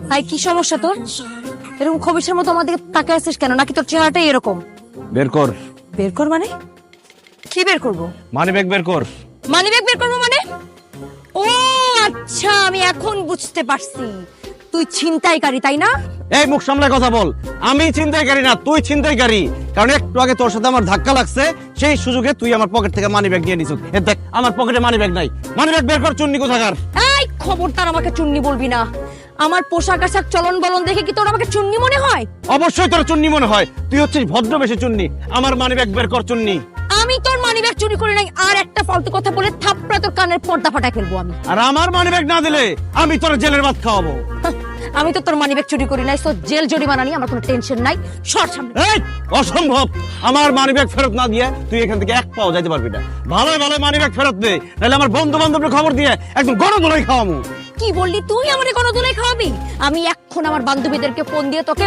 ভাই কি সমস্যা তোর? এরকম খবিশের মতো আমাদের তাকায় আছিস কেন? নাকি তোর চেহারাটাই এরকম? বের কর। বের কর মানে? কি বের করবো? মানি ব্যাগ বের কর। মানি ব্যাগ বের করবো মানে? ও আচ্ছা, আমি এখন বুঝতে পারছি, তুই ছিনতাইকারী তাই না? এই মুখ সামলায় কথা বল। আমি ছিনতাইকারী না, তুই ছিনতাইকারী। কারণ একটু আগে তোর সাথে আমার ধাক্কা লাগছে, সেই সুযোগে তুই আমার পকেট থেকে মানি ব্যাগ নিয়ে নিছিস। এ দেখ, আমার পকেটে মানি ব্যাগ নাই। মানি ব্যাগ বের কর, চুন্নি কোথাকার। এই খবরদার আমাকে চুন্নি বলবি না। আমার পোশাক আশাক চলন বলন দেখে কি তোর আমাকে চুন্নি মনে হয়? অবশ্যই তোর চুন্নি মনে হয়। তুই হচ্ছিস ভদ্রবেশী চুন্নি। আমার মানি ব্যাগ বের কর চুন্নি। আমি তোর মানি ব্যাগ চুরি করি নাই। আর একটা ফালতু কথা বলে থাপড়া তোর কানের পর্দা ফাটাই ফেলবো আমি। আর আমার মানি ব্যাগ না দিলে আমি তোর জেলের ভাত খাওয়াবো। আমি তো তোর মানি ব্যাগ চুরি করি নাই, সো জেল জরিমানা নিয়ে আমার কোনো টেনশন নাই। সর সামনে। এই অসম্ভব। আমার মানি ব্যাগ ফেরত না দিয়ে তুই এখান থেকে এক পাও যাইতে পারবি না। ভালো ভালো মানি ব্যাগ ফেরত দে, নাহলে আমার বন্ধু বান্ধবদের খবর দিয়ে একদম গণধোলাই খাওয়ামু। কি বললি তুই? আমারে কোনো দুলাই খাওয়াবি? আমি এখন আমার বান্ধবীদেরকে ফোন দিয়ে তোকে